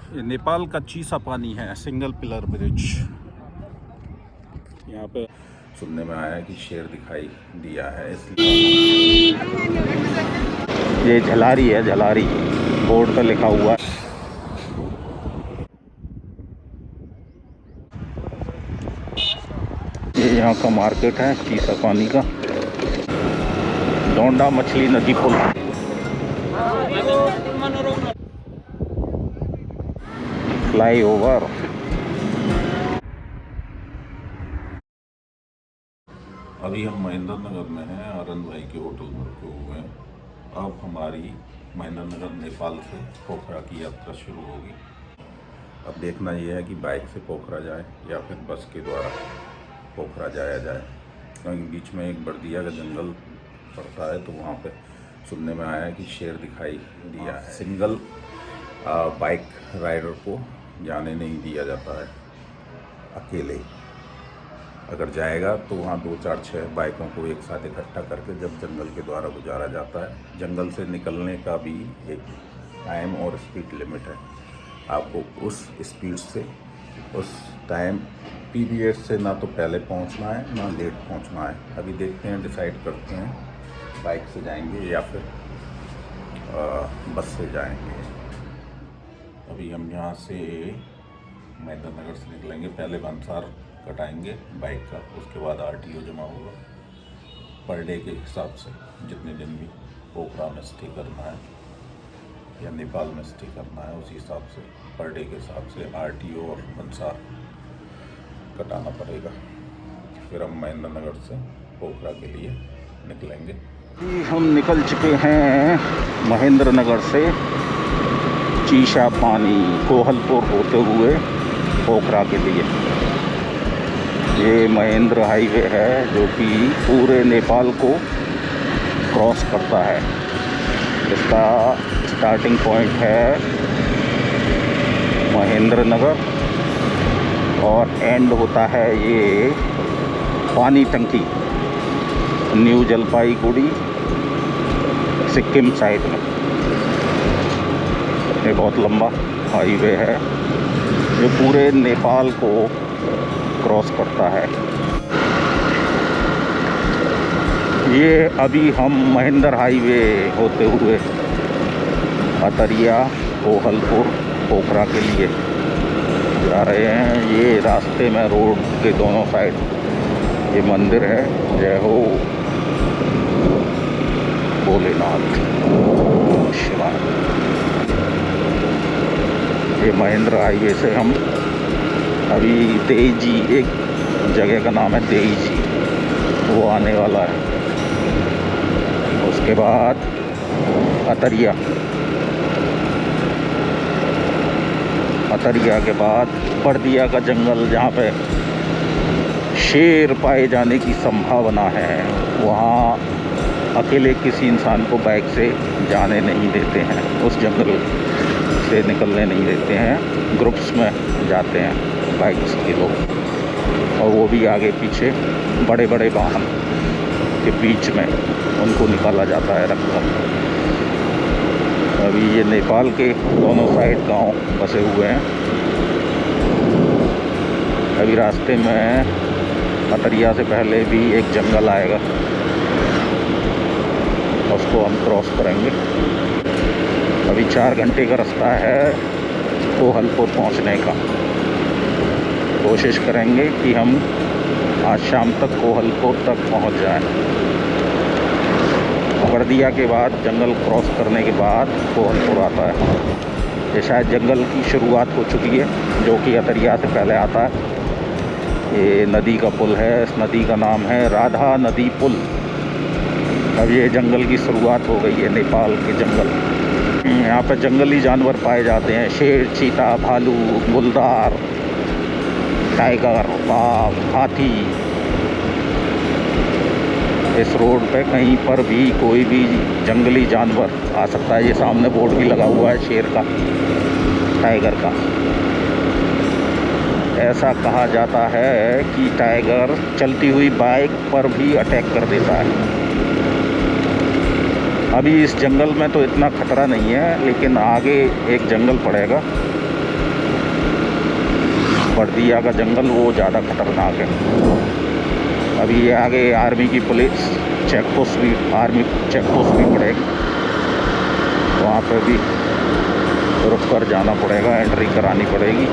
ये नेपाल का चीसा पानी है, सिंगल पिलर ब्रिज। यहाँ पे सुनने में आया कि शेर दिखाई दिया है, इसलिए ये झलारी है, झलारी बोर्ड पे लिखा हुआ है। ये यहाँ का मार्केट है चीसा पानी का। डोंडा मछली नदी पुल, फ्लाई ओवर। अभी हम महेंद्र नगर में हैं, आनंद भाई के होटल में रुके हुए हैं। अब हमारी महेंद्र नगर नेपाल से पोखरा की यात्रा शुरू होगी। अब देखना यह है कि बाइक से पोखरा जाए या फिर बस के द्वारा पोखरा जाया जाए, क्योंकि बीच में एक बर्दिया का जंगल पड़ता है, तो वहाँ पे सुनने में आया कि शेर दिखाई दिया है। सिंगल बाइक राइडर को जाने नहीं दिया जाता है अकेले। अगर जाएगा तो वहाँ 2, 4, 6 बाइकों को एक साथ इकट्ठा करके जब जंगल के द्वारा गुजारा जाता है। जंगल से निकलने का भी एक टाइम और स्पीड लिमिट है। आपको उस स्पीड से, उस टाइम पीरियड से ना तो पहले पहुँचना है ना लेट पहुँचना है। अभी देखते हैं, डिसाइड करते हैं बाइक से जाएंगे या फिर बस से जाएंगे। अभी हम यहाँ से महेंद्र नगर से निकलेंगे, पहले भंसार कटाएंगे बाइक का, उसके बाद RTO जमा होगा। पर डे के हिसाब से जितने दिन भी पोखरा में स्टे करना है या नेपाल में स्टे करना है, उसी हिसाब से पर डे के हिसाब से RTO और भंसार कटाना पड़ेगा। फिर हम महेंद्र नगर से पोखरा के लिए निकलेंगे। हम निकल चुके हैं महेंद्र नगर से चीसा पानी कोहलपुर होते हुए पोखरा के लिए। ये महेंद्र हाईवे है जो कि पूरे नेपाल को क्रॉस करता है। इसका स्टार्टिंग पॉइंट है महेंद्र नगर और एंड होता है ये पानी टंकी, न्यू जलपाईगुड़ी सिक्किम साइड में। ये बहुत लंबा हाईवे है जो पूरे नेपाल को क्रॉस करता है। ये अभी हम महेंद्र हाईवे होते हुए अतरिया कोहलपुर पोखरा के लिए जा रहे हैं। ये रास्ते में रोड के दोनों साइड ये मंदिर है, जय हो भोलेनाथ शिवाय। ये महेंद्र हाईवे से हम अभी देईजी, एक जगह का नाम है देईजी, वो आने वाला है। उसके बाद अतरिया, अतरिया के बाद बर्दिया का जंगल, जहाँ पे शेर पाए जाने की संभावना है। वहाँ अकेले किसी इंसान को बाइक से जाने नहीं देते हैं, उस जंगल से निकलने नहीं देते हैं। ग्रुप्स में जाते हैं बाइक्स के लोग, और वो भी आगे पीछे बड़े बड़े वाहन के बीच में उनको निकाला जाता है रखकर। अभी ये नेपाल के दोनों साइड गांव बसे हुए हैं। अभी रास्ते में अतरिया से पहले भी एक जंगल आएगा, उसको हम क्रॉस करेंगे। अभी 4 घंटे का रास्ता है कोहलपुर पहुंचने का। कोशिश करेंगे कि हम आज शाम तक कोहलपुर तक पहुंच जाएं। बर्दिया के बाद जंगल क्रॉस करने के बाद कोहलपुर आता है। ये शायद जंगल की शुरुआत हो चुकी है, जो कि अतरिया से पहले आता है। ये नदी का पुल है, इस नदी का नाम है राधा नदी पुल। अब ये जंगल की शुरुआत हो गई है, नेपाल के जंगल। यहाँ पर जंगली जानवर पाए जाते हैं, शेर, चीता, भालू, गुलदार, टाइगर, बाघ, हाथी। इस रोड पे कहीं पर भी कोई भी जंगली जानवर आ सकता है। ये सामने बोर्ड भी लगा हुआ है शेर का, टाइगर का। ऐसा कहा जाता है कि टाइगर चलती हुई बाइक पर भी अटैक कर देता है। अभी इस जंगल में तो इतना खतरा नहीं है, लेकिन आगे एक जंगल पड़ेगा बर्दिया का जंगल वो ज़्यादा खतरनाक है। अभी ये आगे आर्मी की पुलिस चेक पोस्ट भी, आर्मी चेक पोस्ट भी पड़ेगी, वहाँ पे भी रुक कर जाना पड़ेगा, एंट्री करानी पड़ेगी।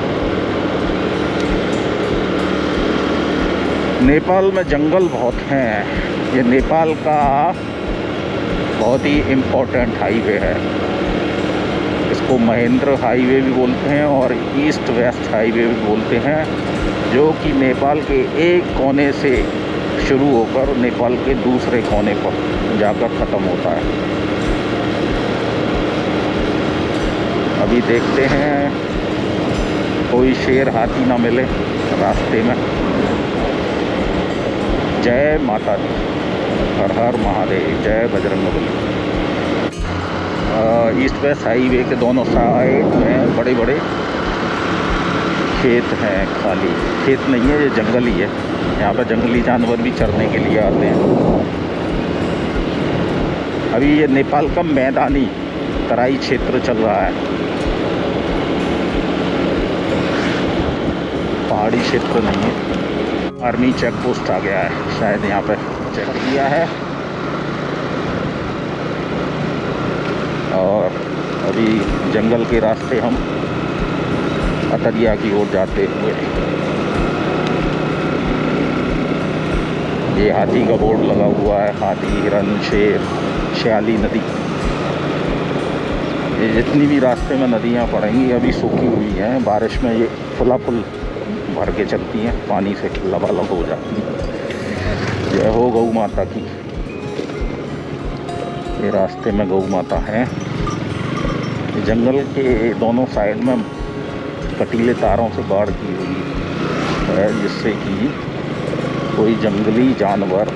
नेपाल में जंगल बहुत हैं। ये नेपाल का बहुत ही इम्पोर्टेंट हाईवे है। इसको महेंद्र हाईवे भी बोलते हैं और ईस्ट वेस्ट हाईवे भी बोलते हैं, जो कि नेपाल के एक कोने से शुरू होकर नेपाल के दूसरे कोने पर जाकर ख़त्म होता है। अभी देखते हैं कोई शेर हाथी ना मिले रास्ते में। जय माता दी, हर हर महादेव, जय बजरंगबली। ईस्ट वेस्ट हाईवे के दोनों साइड में बड़े बड़े खेत हैं। खाली खेत नहीं है, ये जंगल ही है। यहाँ पर जंगली जानवर भी चरने के लिए आते हैं। अभी ये नेपाल का मैदानी तराई क्षेत्र चल रहा है, पहाड़ी क्षेत्र नहीं है। आर्मी चेक पोस्ट आ गया है, शायद यहाँ पे चेक किया है। और अभी जंगल के रास्ते हम अतरिया की ओर जाते हुए, ये हाथी का बोर्ड लगा हुआ है। हाथी, हिरन, शेर, श्याली नदी, ये जितनी भी रास्ते में नदियाँ पड़ेंगी अभी सूखी हुई हैं। बारिश में ये फुला फुल भर के चलती हैं, पानी से लबालब हो जाती हैं। जय हो गौ माता की। ये रास्ते में गौ माता है। जंगल के दोनों साइड में कटीले तारों से बाड़ की हुई है, जिससे कि कोई जंगली जानवर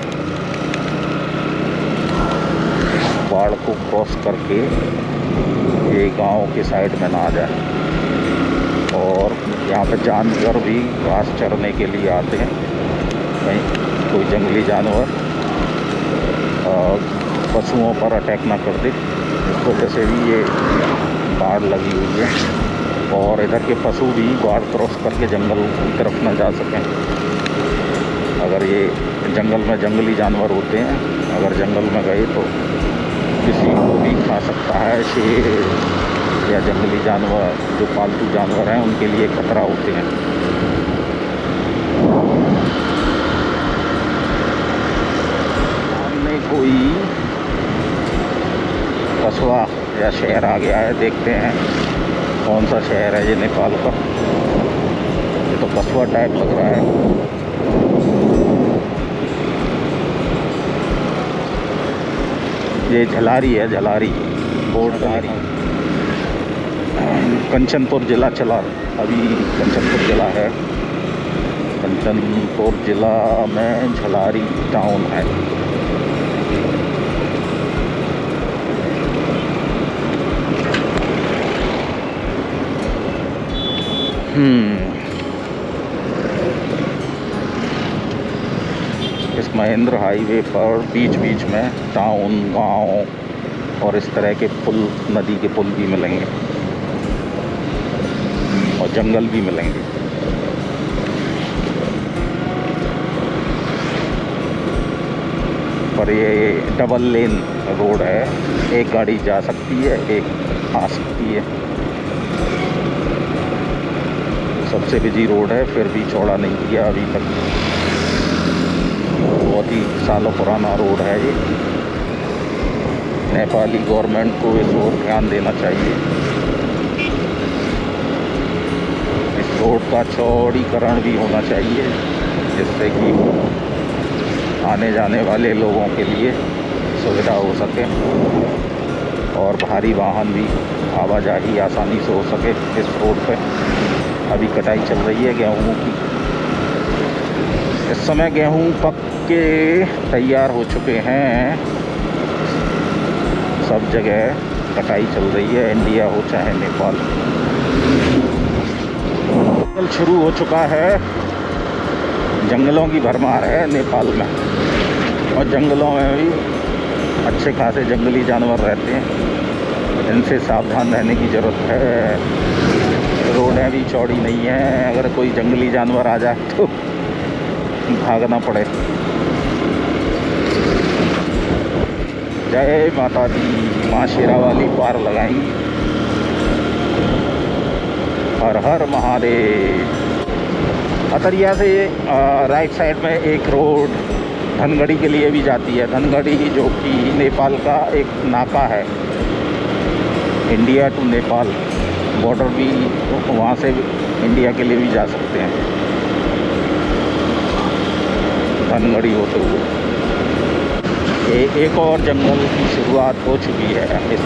बाड़ को क्रॉस करके ये गांव के साइड में ना आ जाए। और यहाँ पे जानवर भी घास चरने के लिए आते हैं। कहीं कोई जंगली जानवर पशुओं पर अटैक ना कर दे, इस वजह से भी ये बाड़ लगी हुई है। और इधर के पशु भी बाड़ क्रॉस करके जंगल की तरफ ना जा सकें। अगर ये जंगल में जंगली जानवर होते हैं, अगर जंगल में गए तो किसी को भी खा सकता है। शेर या जंगली जानवर जो पालतू जानवर हैं उनके लिए खतरा होते हैं। सामने कोई कस्बा या शहर आ गया है, देखते हैं कौन सा शहर है ये नेपाल का। ये तो कस्बा टाइप लग रहा है। ये झलारी है, झलारी बोर्ड झलारी। कंचनपुर जिला चला, अभी कंचनपुर जिला है। कंचनपुर जिला में झलारी टाउन है। इस महेंद्र हाईवे पर बीच बीच में टाउन, गांव और इस तरह के पुल, नदी के पुल भी मिलेंगे और जंगल भी मिलेंगे। पर ये डबल लेन रोड है, एक गाड़ी जा सकती है, एक आ सकती है। सबसे बिजी रोड है, फिर भी चौड़ा नहीं किया अभी तक। बहुत ही सालों पुराना रोड है ये। नेपाली गवर्नमेंट को इस ओर ध्यान देना चाहिए। इस रोड का चौड़ीकरण भी होना चाहिए, जिससे कि आने जाने वाले लोगों के लिए सुविधा हो सके और भारी वाहन भी आवाजाही आसानी से हो सके इस रोड पे। अभी कटाई चल रही है गेहूं की। इस समय गेहूं पक के तैयार हो चुके हैं। सब जगह कटाई चल रही है, इंडिया हो चाहे नेपाल। जंगल शुरू हो चुका है, जंगलों की भरमार है नेपाल में। और जंगलों में भी अच्छे खासे जंगली जानवर रहते हैं, इनसे सावधान रहने की ज़रूरत है। रोडें सड़कें भी चौड़ी नहीं हैं, अगर कोई जंगली जानवर आ जाए तो भागना पड़े। जय माता दी, माँ शेरावाली पार लगाएंगी। हर हर महादेव। अतरिया से राइट साइड में एक रोड धनगढ़ी के लिए भी जाती है। धनगढ़ी जो कि नेपाल का एक नाका है, इंडिया टू नेपाल बॉर्डर भी, वहाँ से इंडिया के लिए भी जा सकते हैं धनगढ़ी होते हुए। एक और जंगल की शुरुआत हो चुकी है। इस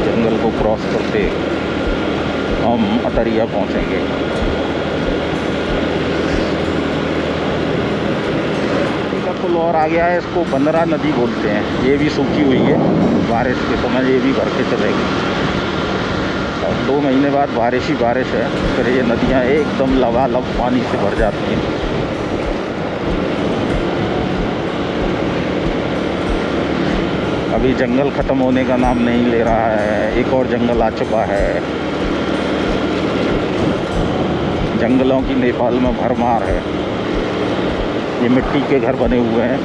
जंगल को क्रॉस करते हम अतरिया पहुँचेंगे। पुल और आ गया है, इसको बंदरा नदी बोलते हैं। ये भी सूखी हुई है, बारिश के समय ये भी भर के चलेगी। और 2 महीने बाद बारिश ही बारिश है, फिर ये नदियाँ एकदम लबालब पानी से भर जाती हैं। अभी जंगल ख़त्म होने का नाम नहीं ले रहा है, एक और जंगल आ चुका है। जंगलों की नेपाल में भरमार है। ये मिट्टी के घर बने हुए हैं।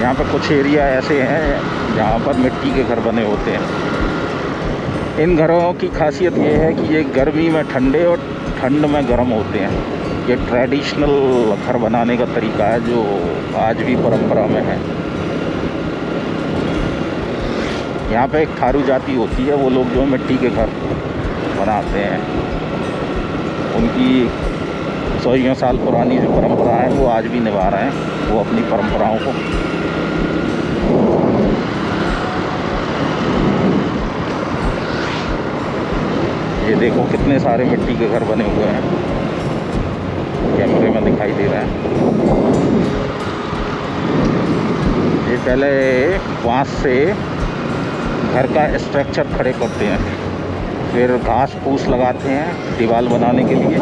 यहाँ पर कुछ एरिया ऐसे हैं जहाँ पर मिट्टी के घर बने होते हैं। इन घरों की खासियत ये है कि ये गर्मी में ठंडे और ठंड में गर्म होते हैं। ये ट्रेडिशनल घर बनाने का तरीका है जो आज भी परंपरा में है। यहाँ पे एक थारू जाति होती है, वो लोग जो मिट्टी के घर बनाते हैं। उनकी 100 साल पुरानी जो परंपरा है वो आज भी निभा रहे हैं, वो अपनी परंपराओं को। ये देखो कितने सारे मिट्टी के घर बने हुए हैं, कैमरे में दिखाई दे रहे हैं। ये पहले बांस से घर का स्ट्रक्चर खड़े करते हैं, फिर घास फूस लगाते हैं दीवार बनाने के लिए,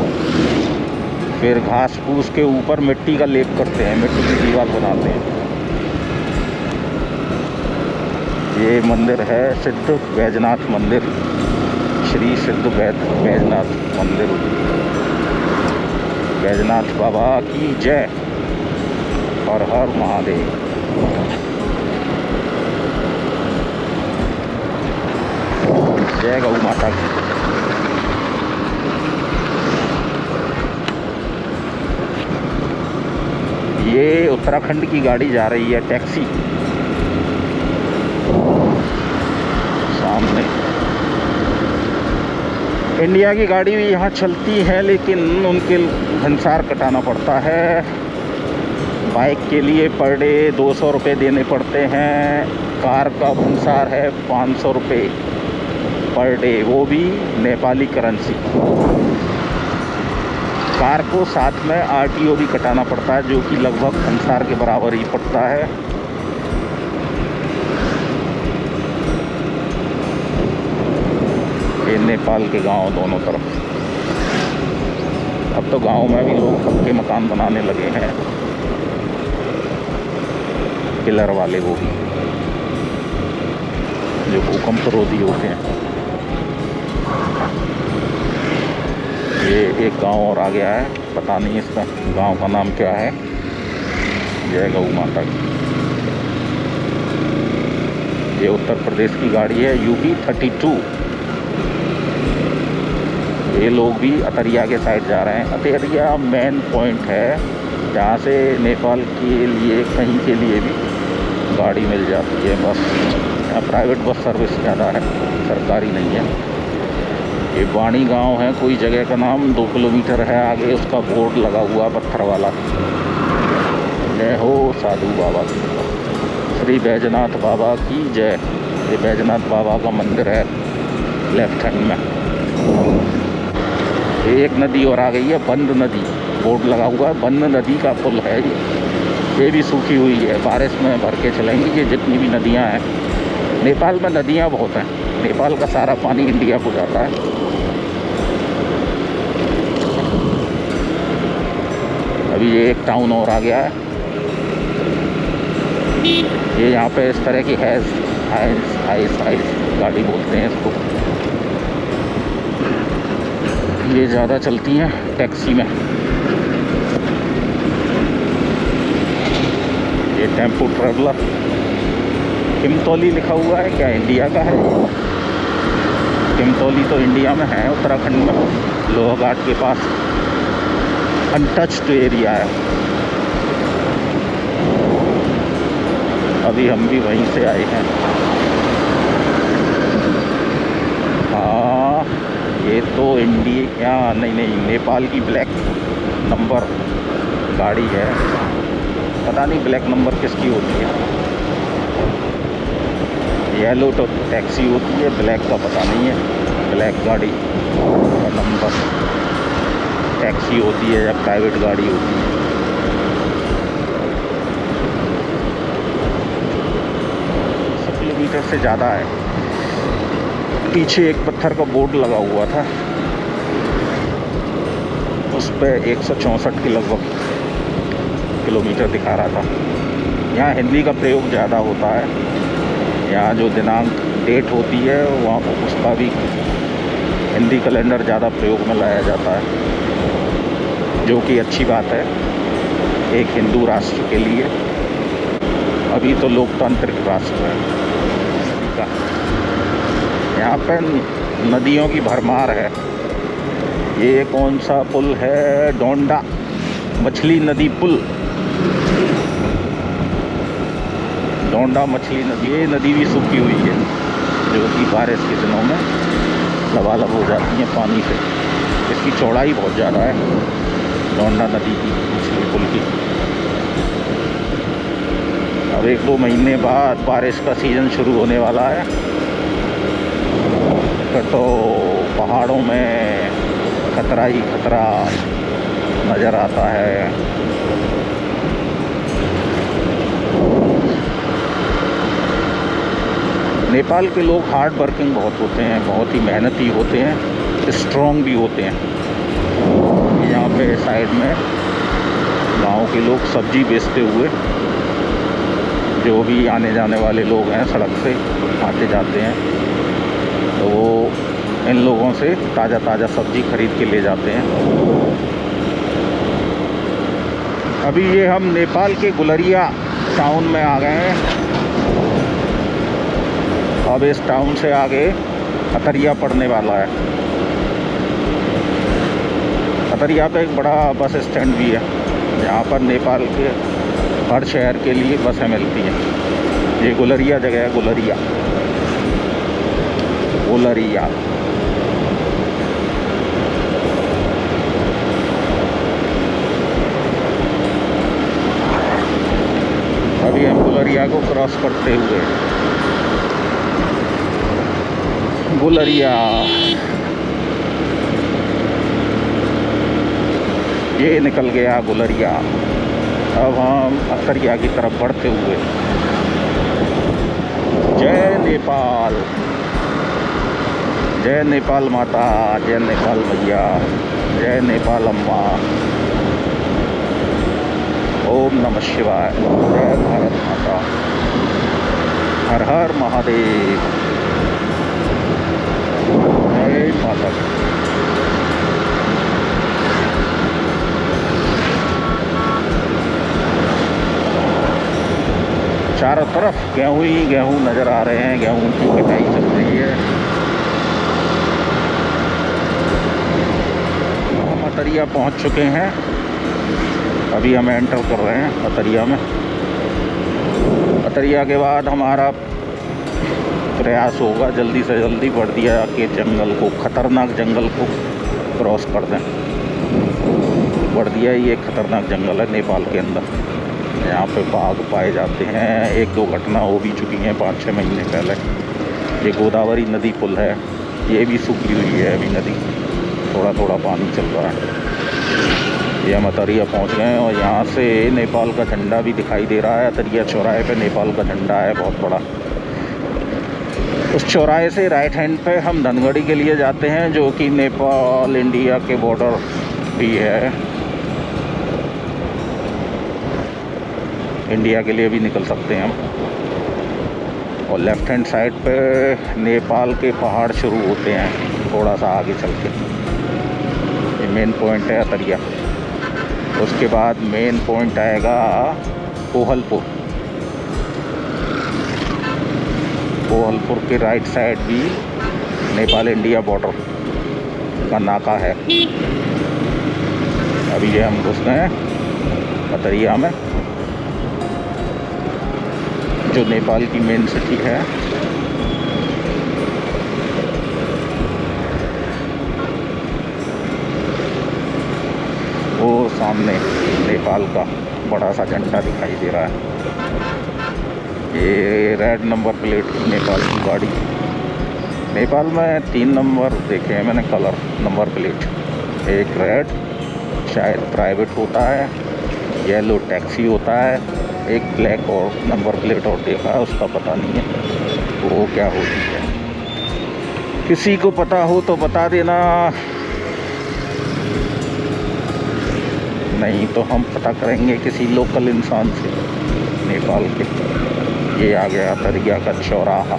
फिर घास फूस के ऊपर मिट्टी का लेप करते हैं, मिट्टी की दीवार बनाते हैं। ये मंदिर है सिद्ध बैजनाथ मंदिर, श्री सिद्ध बैजनाथ मंदिर। बैजनाथ बाबा की जय। हर हर महादेव। जय गौ माता की। ये उत्तराखंड की गाड़ी जा रही है, टैक्सी सामने। इंडिया की गाड़ी भी यहाँ चलती है, लेकिन उनके घनसार कटाना पड़ता है। बाइक के लिए पर डे 200 रुपये देने पड़ते हैं। कार का घनसार है 500 रुपये पर डे, वो भी नेपाली करेंसी। कार को साथ में आरटीओ भी कटाना पड़ता है, जो कि लगभग घनसार के बराबर ही पड़ता है। ये नेपाल के गांव दोनों तरफ। अब तो गांव में भी लोग पक्के मकान बनाने लगे हैं, पिलर वाले, वो भी जो भूकंप रोधी होते हैं। ये एक गांव और आ गया है, पता नहीं इसका गांव का नाम क्या है। जय गौ माता की। ये उत्तर प्रदेश की गाड़ी है, UP 32। ये लोग भी अतरिया के साइड जा रहे हैं। अतरिया मेन पॉइंट है जहाँ से नेपाल के लिए कहीं के लिए भी गाड़ी मिल जाती है। बस प्राइवेट बस सर्विस ज़्यादा है, सरकारी नहीं है। ये वाणी गांव है, कोई जगह का नाम। 2 किलोमीटर है आगे, उसका बोर्ड लगा हुआ पत्थर वाला। जय हो साधु बाबा की, श्री बैजनाथ बाबा की जय। ये बैजनाथ बाबा का मंदिर है लेफ्ट हैंड में। एक नदी और आ गई है, बंद नदी, बोर्ड लगा हुआ है। बंद नदी का पुल है ये भी सूखी हुई है, बारिश में भर के चलेंगी। ये जितनी भी नदियां हैं, नेपाल में नदियां बहुत हैं। नेपाल का सारा पानी इंडिया को जाता है। अभी ये एक टाउन और आ गया है। ये यहाँ पे इस तरह की हाइस गाड़ी बोलते हैं इसको। ये ज़्यादा चलती हैं टैक्सी में। ये टेम्पो ट्रैवलर किमतौली लिखा हुआ है, क्या इंडिया का है? किमतौली तो इंडिया में है, उत्तराखंड में, लोहाघाट के पास अनटच्ड एरिया है। अभी हम भी वहीं से आए हैं। हाँ, ये तो इंडिया नहीं, नेपाल की ब्लैक नंबर गाड़ी है। पता नहीं ब्लैक नंबर किसकी होती है। येलो तो टैक्सी होती है, ब्लैक का पता नहीं है। ब्लैक गाड़ी का नंबर टैक्सी होती है या प्राइवेट गाड़ी होती है। 100 किलोमीटर से ज़्यादा है। पीछे एक पत्थर का बोर्ड लगा हुआ था, उस पर 164 के लगभग किलोमीटर दिखा रहा था। यहाँ हिंदी का प्रयोग ज़्यादा होता है। यहाँ जो दिनांक डेट होती है वहाँ उसका भी हिंदी कैलेंडर ज़्यादा प्रयोग में लाया जाता है, जो कि अच्छी बात है एक हिंदू राष्ट्र के लिए। अभी तो लोकतांत्रिक राष्ट्र है। यहाँ पे नदियों की भरमार है। ये कौन सा पुल है? डोंडा मछली नदी पुल। डोंडा मछली नदी, ये नदी भी सूखी हुई है, जो कि बारिश के दिनों में लबालब हो जाती है पानी से। इसकी चौड़ाई बहुत ज़्यादा है डोंडा नदी की, मछली पुल की। अब 1-2 महीने बाद बारिश का सीज़न शुरू होने वाला है, तो पहाड़ों में खतरा ही खतरा नज़र आता है। नेपाल के लोग हार्ड वर्किंग बहुत होते हैं, बहुत ही मेहनती होते हैं, स्ट्रॉन्ग भी होते हैं। यहाँ पे साइड में गांव के लोग सब्जी बेचते हुए, जो भी आने जाने वाले लोग हैं सड़क से आते जाते हैं, तो वो इन लोगों से ताज़ा सब्जी खरीद के ले जाते हैं। अभी ये हम नेपाल के गुलरिया टाउन में आ गए हैं। अब इस टाउन से आगे अतरिया पड़ने वाला है। अतरिया पे एक बड़ा बस स्टैंड भी है, जहाँ पर नेपाल के हर शहर के लिए बसें मिलती हैं। ये गुलरिया जगह है, गुलरिया। अभी हम गुलरिया को क्रॉस करते हुए गुलरिया, ये निकल गया गुलरिया। अब हम अतरिया की तरफ बढ़ते हुए, जय नेपाल, जय नेपाल माता, जय नेपाल भैया, जय नेपाल अम्मा, ओम नमः शिवाय, जय भारत माता, हर हर महादेव, जय माता। चारों तरफ गेहूं ही गेहूं नज़र आ रहे हैं, गेहूं की कटाई चल रही है। हम अतरिया पहुंच चुके हैं, अभी हम एंटर कर रहे हैं अतरिया में। अतरिया के बाद हमारा प्रयास होगा जल्दी से जल्दी बर्दिया के जंगल को, ख़तरनाक जंगल को क्रॉस कर दें। बर्दिया ही एक ख़तरनाक जंगल है नेपाल के अंदर, यहाँ पे बाघ पाए जाते हैं। 1-2 घटना हो भी चुकी हैं 5-6 महीने पहले। ये गोदावरी नदी पुल है, ये भी सूखी हुई है अभी नदी, थोड़ा पानी चल रहा है। ये हम अतरिया पहुँच गए हैं और यहाँ से नेपाल का झंडा भी दिखाई दे रहा है। अतरिया चौराहे पे नेपाल का झंडा है बहुत बड़ा। उस चौराहे से राइट हैंड पे हम धनगढ़ी के लिए जाते हैं, जो कि नेपाल इंडिया के बॉर्डर भी है, इंडिया के लिए भी निकल सकते हैं हम। और लेफ़्ट हैंड साइड पे नेपाल के पहाड़ शुरू होते हैं, थोड़ा सा आगे चल के। मेन पॉइंट है अतरिया। उसके बाद मेन पॉइंट आएगा कोहलपुर। कोहलपुर के राइट साइड भी नेपाल इंडिया बॉर्डर का नाका है। अभी ये हम घुस गए हैं अतरिया में, जो नेपाल की मेन सिटी है। वो सामने नेपाल का बड़ा सा झंडा दिखाई दे रहा है। ये रेड नंबर प्लेट की नेपाल की गाड़ी। नेपाल में 3 नंबर देखे हैं मैंने कलर नंबर प्लेट। एक रेड शायद प्राइवेट होता है, येलो टैक्सी होता है, एक ब्लैक और नंबर प्लेट और देखा है, उसका पता नहीं है वो क्या होती है। किसी को पता हो तो बता देना, नहीं तो हम पता करेंगे किसी लोकल इंसान से नेपाल के। ये आ गया अतरिया का चौराहा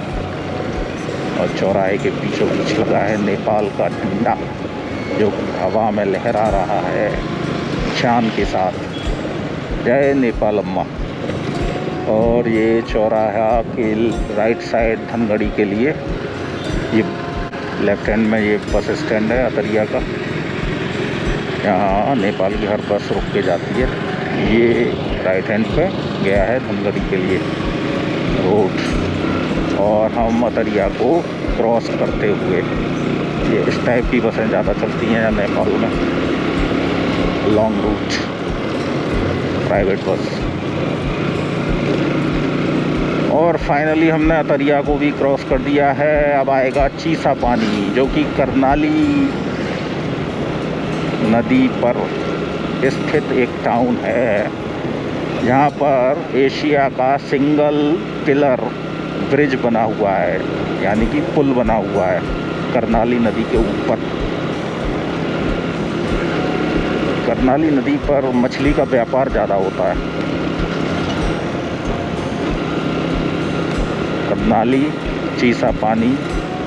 और चौराहे के पीछे बीच लगा है नेपाल का झंडा, जो हवा में लहरा रहा है शान के साथ। जय नेपाल अम्मा। और ये चौराहा के राइट साइड धनगढ़ी के लिए, ये लेफ्ट हैंड में ये बस स्टैंड है अतरिया का। यहाँ नेपाल की हर बस रुक के जाती है। ये राइट हैंड पे गया है धनगढ़ी के लिए रोड, और हम अतरिया को क्रॉस करते हुए, ये इस टाइप की बसें ज़्यादा चलती हैं नेपाल में, लॉन्ग रूट प्राइवेट बस। और फाइनली हमने अतरिया को भी क्रॉस कर दिया है। अब आएगा चीसा पानी, जो कि कर्नाली नदी पर स्थित एक टाउन है, जहाँ पर एशिया का सिंगल पिलर ब्रिज बना हुआ है, यानी कि पुल बना हुआ है कर्नाली नदी के ऊपर। कर्नाली नदी पर मछली का व्यापार ज़्यादा होता है। कर्नाली चीसा पानी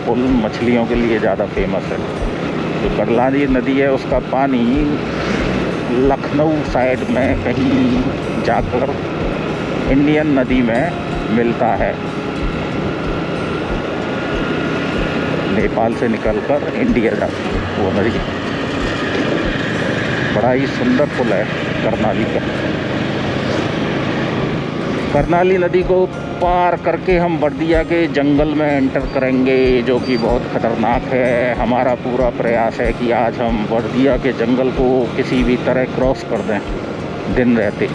पुल मछलियों के लिए ज़्यादा फेमस है। जो कर्नाली नदी है उसका पानी लखनऊ साइड में कहीं जाकर इंडियन नदी में मिलता है, नेपाल से निकलकर इंडिया जाती है वो नदी। बड़ा ही सुंदर पुल है कर्नाली का। कर्नाली नदी को पार करके हम बर्दिया के जंगल में एंटर करेंगे, जो कि बहुत ख़तरनाक है। हमारा पूरा प्रयास है कि आज हम बर्दिया के जंगल को किसी भी तरह क्रॉस कर दें दिन रहते।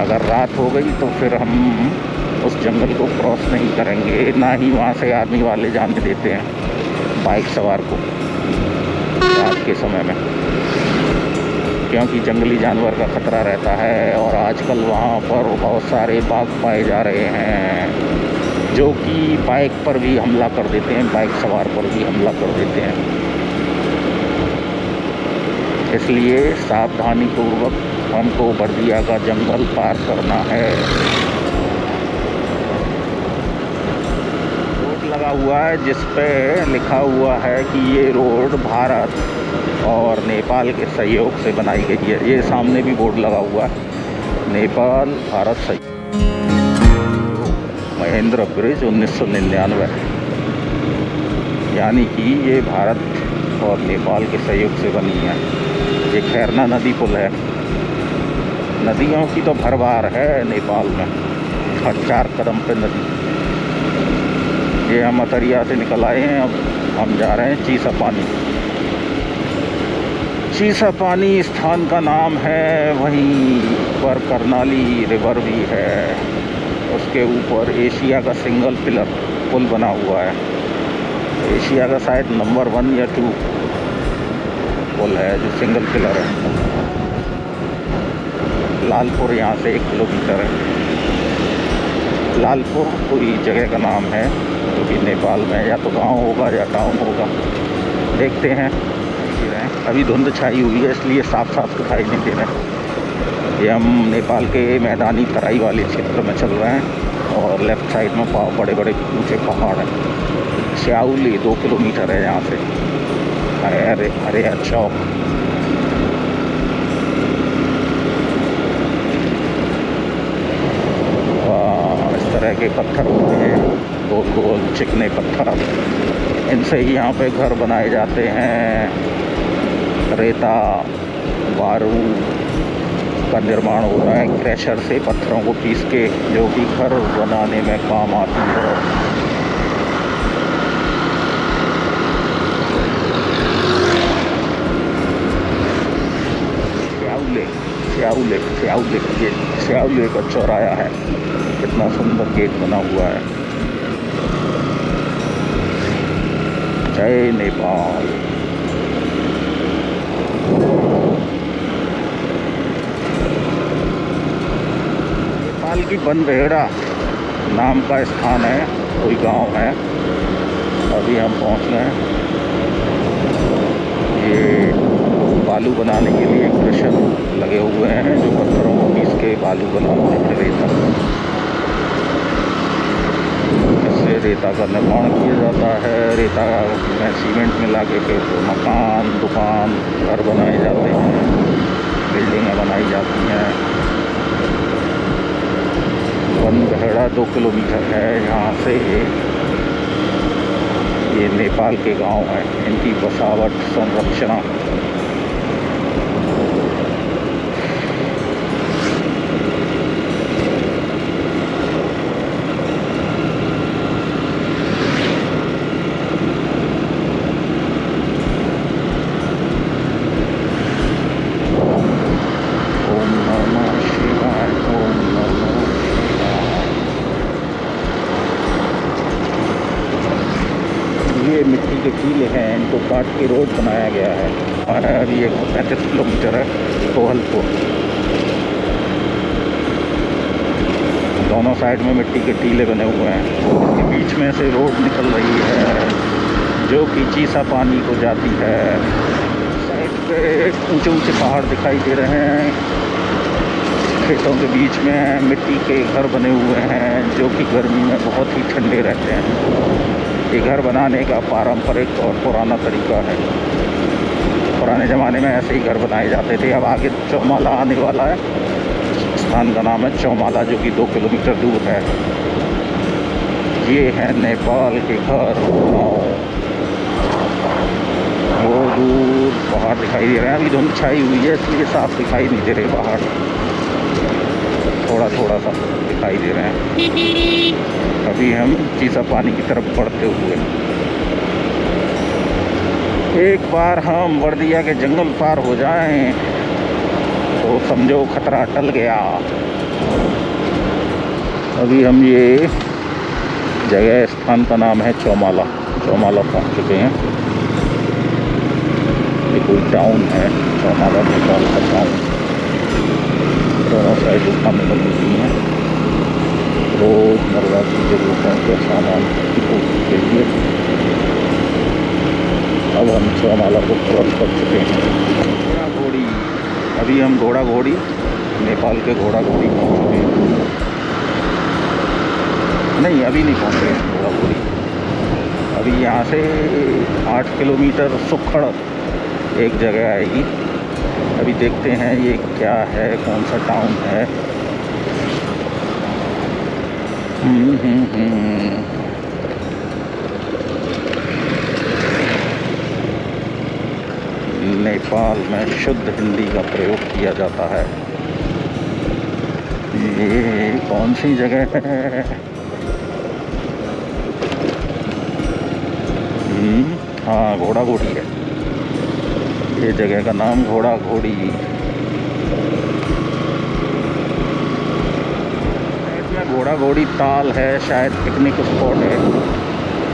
अगर रात हो गई तो फिर हम उस जंगल को क्रॉस नहीं करेंगे, ना ही वहाँ से आर्मी वाले जाने देते हैं बाइक सवार को रात के समय में, क्योंकि जंगली जानवर का ख़तरा रहता है। और आजकल वहाँ पर बहुत सारे बाघ पाए जा रहे हैं, जो कि बाइक पर भी हमला कर देते हैं, बाइक सवार पर भी हमला कर देते हैं। इसलिए सावधानीपूर्वक हमको बर्दिया का जंगल पार करना है। बोर्ड लगा हुआ है जिस पे लिखा हुआ है कि ये रोड भारत और नेपाल के सहयोग से बनाई गई है। ये सामने भी बोर्ड लगा हुआ है, नेपाल भारत सहयोग महेंद्र ब्रिज 1999, यानी कि ये भारत और नेपाल के सहयोग से बनी है। ये खैरना नदी पुल है। नदियों की तो भरमार है नेपाल में, हर 4 कदम पे नदी। ये हम अतरिया से निकल आए हैं, अब हम जा रहे हैं चीसा पानी। चीसा पानी स्थान का नाम है, वहीं पर कर्नाली रिवर भी है। उसके ऊपर एशिया का सिंगल पिलर पुल बना हुआ है। एशिया का शायद नंबर 1 या 2 पुल है जो सिंगल पिलर है। लालपुर यहाँ से 1 किलोमीटर है। लालपुर कोई जगह का नाम है, जो कि नेपाल में या तो गांव होगा या टाउन होगा, देखते हैं। अभी धुंध छाई हुई है इसलिए साफ साफ दिखाई नहीं दे रहे। ये हम नेपाल के मैदानी तराई वाले क्षेत्र में चल रहे हैं और लेफ़्ट साइड में बड़े बड़े ऊंचे पहाड़ हैं। स्याउली 2 किलोमीटर है यहाँ से। अरे अरे अरे चौक। वाह, इस तरह के पत्थर होते हैं, गोल गोल चिकने पत्थर। इनसे ही यहाँ पे घर बनाए जाते हैं। रेता बारू का निर्माण होता है क्रशर से, पत्थरों को पीस के, जो कि घर बनाने में काम आती है। ये श्यावले का चौराया है, कितना सुंदर गेट बना हुआ है। जय नेपाल। नेपाल की बनबेड़ा नाम का स्थान है, कोई गांव है। अभी हम पहुंच गए। ये बालू बनाने के लिए क्रशर लगे हुए हैं, जो पत्थरों को पीस के बालू बनाते हैं, रेता। इससे रेता का निर्माण किया जाता है। रेता में सीमेंट मिला के फिर मकान, दुकान, घर बनाए जाते हैं, बिल्डिंगें बनाई जाती हैं। बनबेड़ा 2 किलोमीटर है यहाँ से। ये नेपाल के गांव हैं, इनकी बसावट संरचना। ये मिट्टी के टीले हैं, इनको काट के रोड बनाया गया है। और अभी 35 किलोमीटर है कोहलपुर। दोनों साइड में मिट्टी के टीले बने हुए हैं, बीच में से रोड निकल रही है, जो कि चीसा पानी को जाती है। साइड पे ऊंचे ऊंचे पहाड़ दिखाई दे रहे हैं, खेतों के बीच में मिट्टी के घर बने हुए हैं, जो कि गर्मी में बहुत ही ठंडे रहते हैं। ये घर बनाने का पारंपरिक और पुराना तरीका है। पुराने ज़माने में ऐसे ही घर बनाए जाते थे। अब आगे चौमाला आने वाला है, स्थान का नाम है चौमाला, जो कि 2 किलोमीटर दूर है। ये है नेपाल के घर। वो दूर पहाड़ दिखाई दे रहे हैं। अभी धुंध छाई हुई है, इसलिए साफ दिखाई नहीं दे रहे पहाड़, थोड़ा थोड़ा सा दिखाई दे रहे हैं। अभी हम चीसा पानी की तरफ बढ़ते हुए, एक बार हम बर्दिया के जंगल पार हो जाएं तो समझो खतरा टल गया। अभी हम ये जगह, स्थान का नाम है चौमाला। चौमाला पहुंच चुके हैं। ये कोई टाउन है, चौमाला नेपाल का टाउन। दोनों साइड दुकानें लगी हुई हैं, रोजमर्रा की जरूरतों के सामान की पूर्ति के लिए। अब हम चौमाला को क्रॉस कर चुके हैं। घोड़ा घोड़ी, अभी हम घोड़ा घोड़ी, नेपाल के घोड़ा घोड़ी पहुँच चुके हैं। नहीं, अभी नहीं पहुँचे हैं घोड़ा घोड़ी। अभी यहाँ से 8 किलोमीटर सुखड़ एक जगह आएगी। अभी देखते हैं ये क्या है, कौन सा टाउन है। नेपाल में शुद्ध हिंदी का प्रयोग किया जाता है। ये कौन सी जगह है? हाँ, घोड़ा घोड़ी है ये जगह का नाम, घोड़ा घोड़ी। इसमें घोड़ा घोड़ी ताल है, शायद पिकनिक स्पॉट है।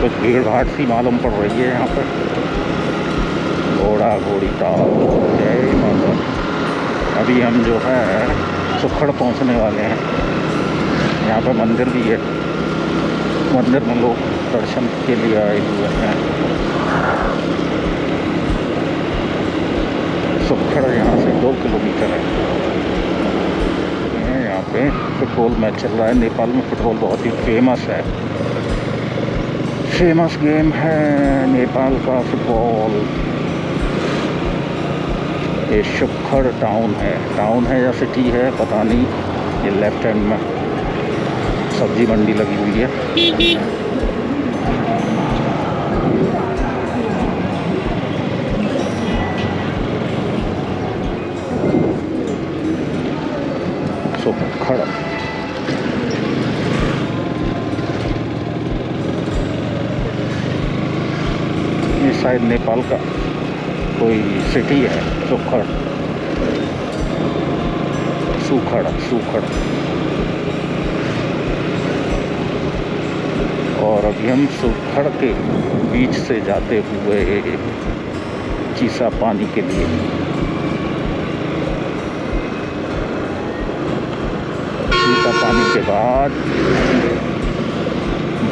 कुछ भीड़ भाड़ सी मालूम पड़ रही है यहाँ पर। घोड़ा घोड़ी ताल, जय माता। अभी हम जो है सुखड़ पहुँचने वाले हैं। यहाँ पर मंदिर भी है, मंदिर में लोग दर्शन के लिए आए हुए हैं। सुखड़ यहाँ से 2 किलोमीटर है। यहाँ पे फुटबॉल मैच चल रहा है। नेपाल में फुटबॉल बहुत ही फेमस है, फेमस गेम है नेपाल का फुटबॉल। ये सुखड़ टाउन है या सिटी है पता नहीं। ये लेफ्ट हैंड में सब्जी मंडी लगी हुई है। सुखड़ ये शायद नेपाल का कोई सिटी है। सुखड़। और अभी हम सुखड़ के बीच से जाते हुए चीसा पानी के लिए। चीसा पानी के बाद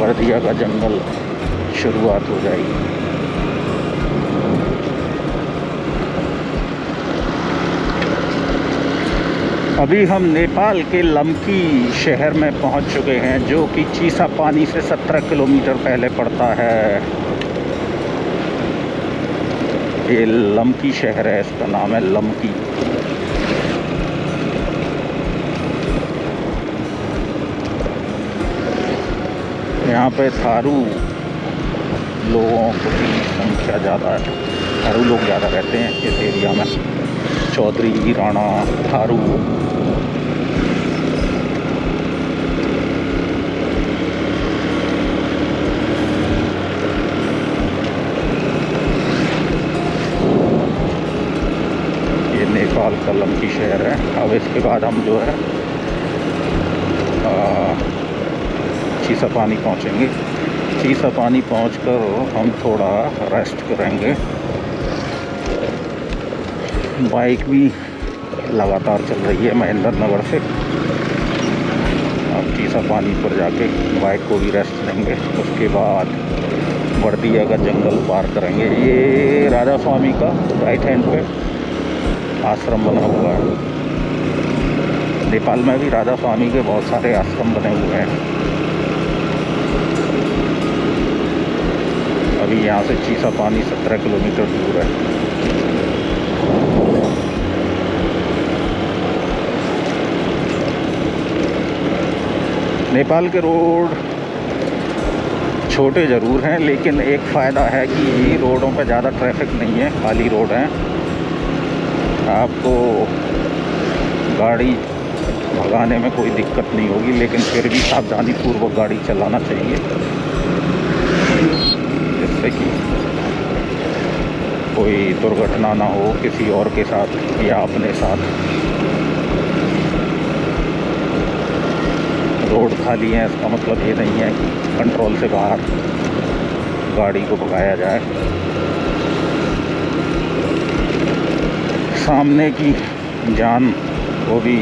बर्दिया का जंगल शुरुआत हो जाएगी। अभी हम नेपाल के लम्की शहर में पहुंच चुके हैं, जो कि चीसा पानी से 17 किलोमीटर पहले पड़ता है। ये लम्की शहर है, इसका नाम है लम्की। यहाँ पे थारू लोगों की संख्या ज़्यादा है। थारू लोग ज़्यादा रहते हैं इस एरिया में। चौधरी, राणा, थारू। ये नेपाल का लम्की शहर है। अब इसके बाद हम जो है चीसा पानी पहुँचेंगे। चीसा पानी पहुँचकर हम थोड़ा रेस्ट करेंगे। बाइक भी लगातार चल रही है महेंद्र नगर से। अब चीसा पानी पर जाके बाइक को भी रेस्ट देंगे। उसके बाद बर्दिया का जंगल पार करेंगे। ये राजा स्वामी का राइट हैंड पे आश्रम बना हुआ है। नेपाल में भी राजा स्वामी के बहुत सारे आश्रम बने हुए हैं। अभी यहाँ से चीसा पानी 17 किलोमीटर दूर है। नेपाल के रोड छोटे ज़रूर हैं, लेकिन एक फ़ायदा है कि रोडों पे ज़्यादा ट्रैफिक नहीं है, खाली रोड हैं। आपको गाड़ी भगाने में कोई दिक्कत नहीं होगी, लेकिन फिर भी सावधानी पूर्वक गाड़ी चलाना चाहिए, जिससे कि कोई दुर्घटना ना हो किसी और के साथ या अपने साथ। रोड खाली है इसका मतलब ये नहीं है कि कंट्रोल से बाहर गाड़ी को भगाया जाए। सामने की जान को भी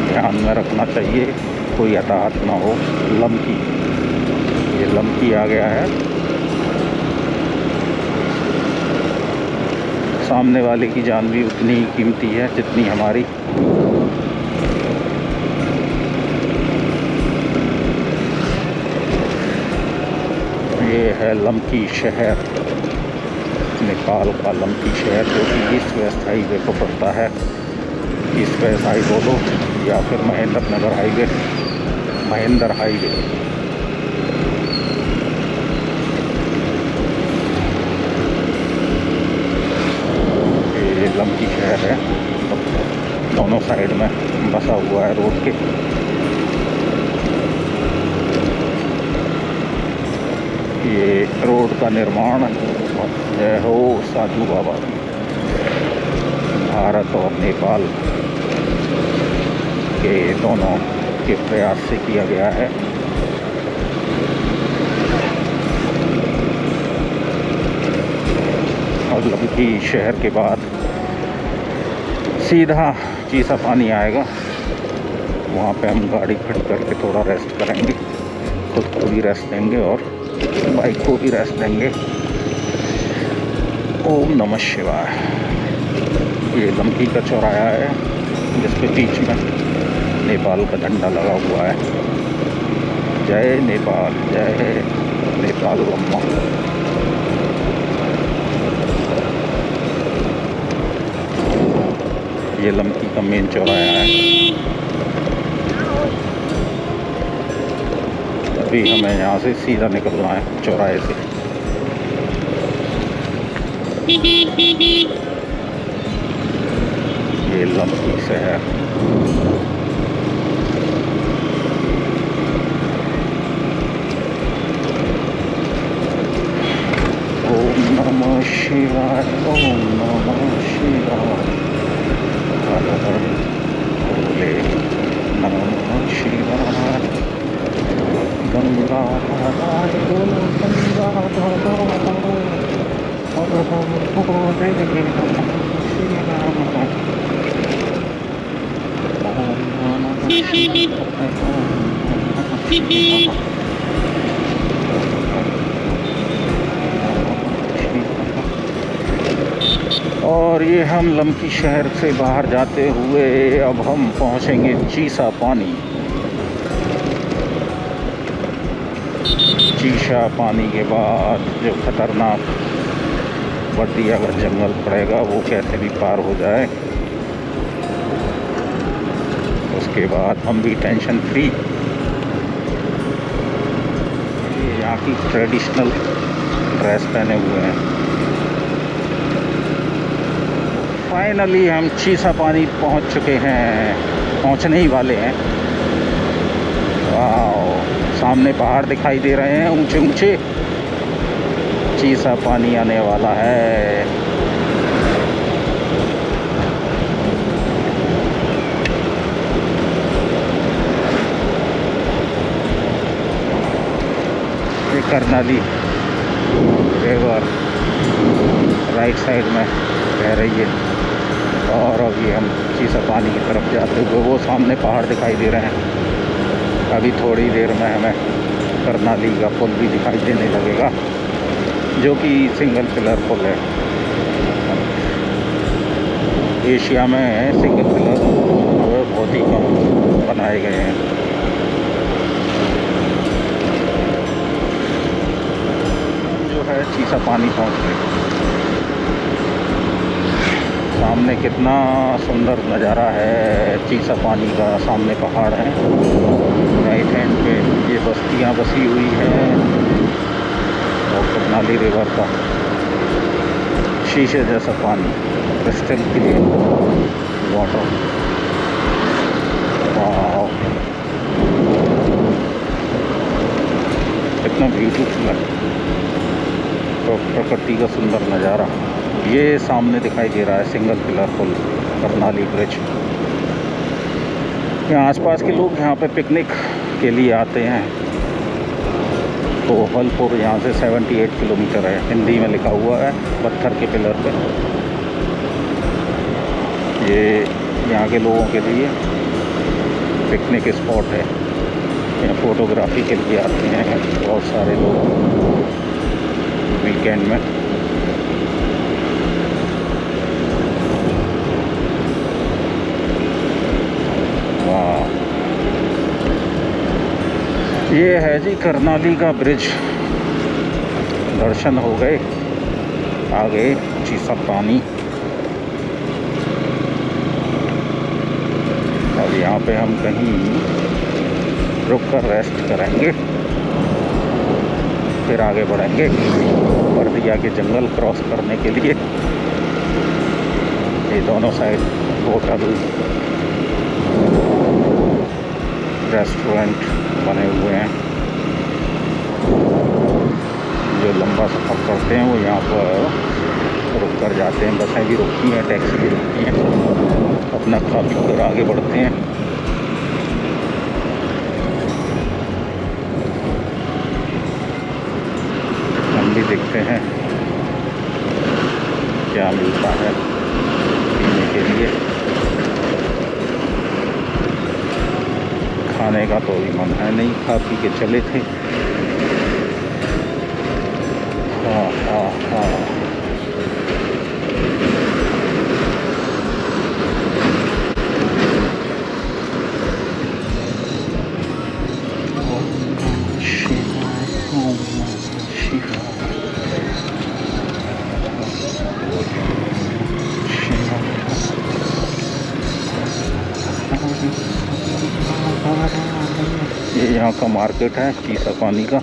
ध्यान में रखना चाहिए, कोई हताहत ना हो। लम्की, ये लम्की आ गया है। सामने वाले की जान भी उतनी ही कीमती है जितनी हमारी। ये है लम्की शहर, नेपाल का लम्की शहर, जो कि ईस्ट वेस्ट हाईवे को पड़ता है। ईस्ट वेस्ट हाईवे बोलो या फिर महेंद्र नगर हाईवे, महेंद्र हाईवे। ये लम्की शहर है, दोनों साइड में बसा हुआ है रोड के। ये रोड का निर्माण जय हो साधु बाबा भारत और नेपाल के दोनों के प्रयास से किया गया है। और लम्की शहर के बाद सीधा चीसा पानी आएगा। वहाँ पे हम गाड़ी खड़ी करके थोड़ा रेस्ट करेंगे, खुद को भी रेस्ट देंगे और बाइक को भी रेस्ट देंगे। ओम नमः शिवाय। ये लम्की का चौराहा है, जिसके बीच में नेपाल का झंडा लगा हुआ है। जय नेपाल, जय नेपाल अम्मा। ये लमकी का मेन चौराहा है। अभी हमें यहाँ से सीधा निकलना है चौराहे से। ये लमकी शहर। ओम नमः शिवाय, ओम नमः शिवाय, हर हर भोले नमः शिवाय। गंगा हर गंगा हर हर भोले नमः शिवाय। ओम नमः शिवाय। और ये हम लमकी शहर से बाहर जाते हुए अब हम पहुंचेंगे चीसा पानी। चीसा पानी के बाद जो खतरनाक बर्दिया का जंगल पड़ेगा वो कैसे भी पार हो जाए। उसके बाद हम भी टेंशन फ्री। यहाँ की ट्रेडिशनल ड्रेस पहने हुए हैं। फाइनली हम चीसा पानी पहुँच चुके हैं, पहुँचने ही वाले हैं। वाह, सामने पहाड़ दिखाई दे रहे हैं ऊंचे ऊंचे। चीसा पानी आने वाला है। ये करनाली रिवर राइट साइड में बह रही है। और अभी हम चीसा पानी की तरफ जाते हुए वो सामने पहाड़ दिखाई दे रहे हैं। अभी थोड़ी देर में हमें करनाली का पुल भी दिखाई देने लगेगा, जो कि सिंगल पिलर पुल है। एशिया में सिंगल पिलर बहुत ही कम बनाए गए हैं। जो है चीसा पानी पहुँच गए। सामने कितना सुंदर नज़ारा है चीसा पानी का। सामने पहाड़ है, राइट हैंड पे ये बस्तियाँ बसी हुई हैं और करनाली रिवर का शीशे जैसा पानी, क्रिस्टल क्लियर वाटर। वाह, कितना ब्यूटीफुल है। तो प्रकृति का सुंदर नज़ारा। ये सामने दिखाई दे रहा है सिंगल पिलर पुल, करनाली ब्रिज। यहाँ आसपास के लोग यहाँ पे पिकनिक के लिए आते हैं। तो हलपुर यहाँ से 78 किलोमीटर है, हिंदी में लिखा हुआ है पत्थर के पिलर पे। ये यहाँ के लोगों के लिए पिकनिक स्पॉट है। यहाँ फ़ोटोग्राफी के लिए आते हैं बहुत सारे लोग वीकेंड में। ये है जी करनाली का ब्रिज। दर्शन हो गए, आगे चीसा पानी। अब यहाँ पे हम कहीं रुक कर रेस्ट करेंगे, फिर आगे बढ़ेंगे बर्दिया के जंगल क्रॉस करने के लिए। ये दोनों साइड होटल, रेस्टोरेंट बने हुए हैं। जो लंबा सफ़र करते हैं वो यहाँ पर रुक कर जाते हैं। बसें भी रुकती हैं, टैक्सी भी रुकती हैं। अपना खा पी कर आगे बढ़ते हैं। हम भी देखते हैं क्या मिलता है पीने के लिए। खाने का तो भी मन है नहीं, खा पी के चले थे। हाँ हाँ हाँ, यहाँ का मार्केट है चीसा पानी का।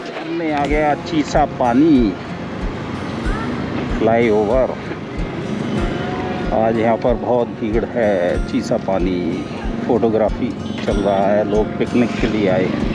सामने आ गया चीसा पानी फ्लाईओवर। आज यहाँ पर बहुत भीड़ है। चीसा पानी फोटोग्राफी चल रहा है, लोग पिकनिक के लिए आए हैं।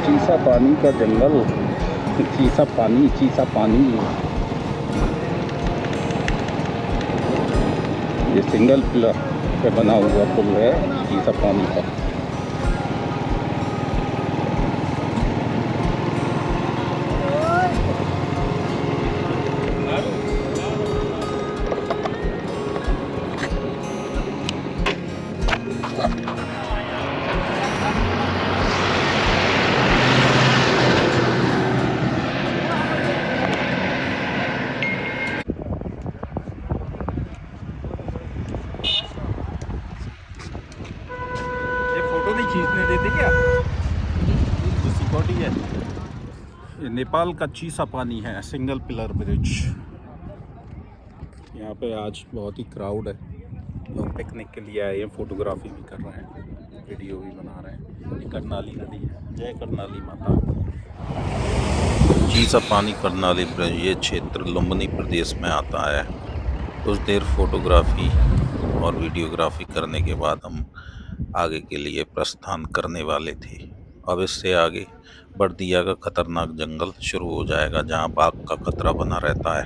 चीसा पानी का जंगल, चीसा पानी। ये सिंगल पिलर पे बना हुआ पुल है चीसा पानी का। नहीं खींचने देते क्या? सिक्योरिटी है। ये नेपाल का चीसा पानी है, सिंगल पिलर ब्रिज। यहाँ पे आज बहुत ही क्राउड है, लोग पिकनिक के लिए आए हैं, फोटोग्राफी भी कर रहे हैं, वीडियो भी बना रहे हैं। ये करनाली नदी है, जय करनाली माता। चीसा पानी करनाली ब्रिज ये क्षेत्र लुम्बिनी प्रदेश में आता है। कुछ देर फोटोग्राफी और वीडियोग्राफी करने के बाद हम आगे के लिए प्रस्थान करने वाले थे। अब इससे आगे बर्दिया का खतरनाक जंगल शुरू हो जाएगा, जहां बाघ का खतरा बना रहता है।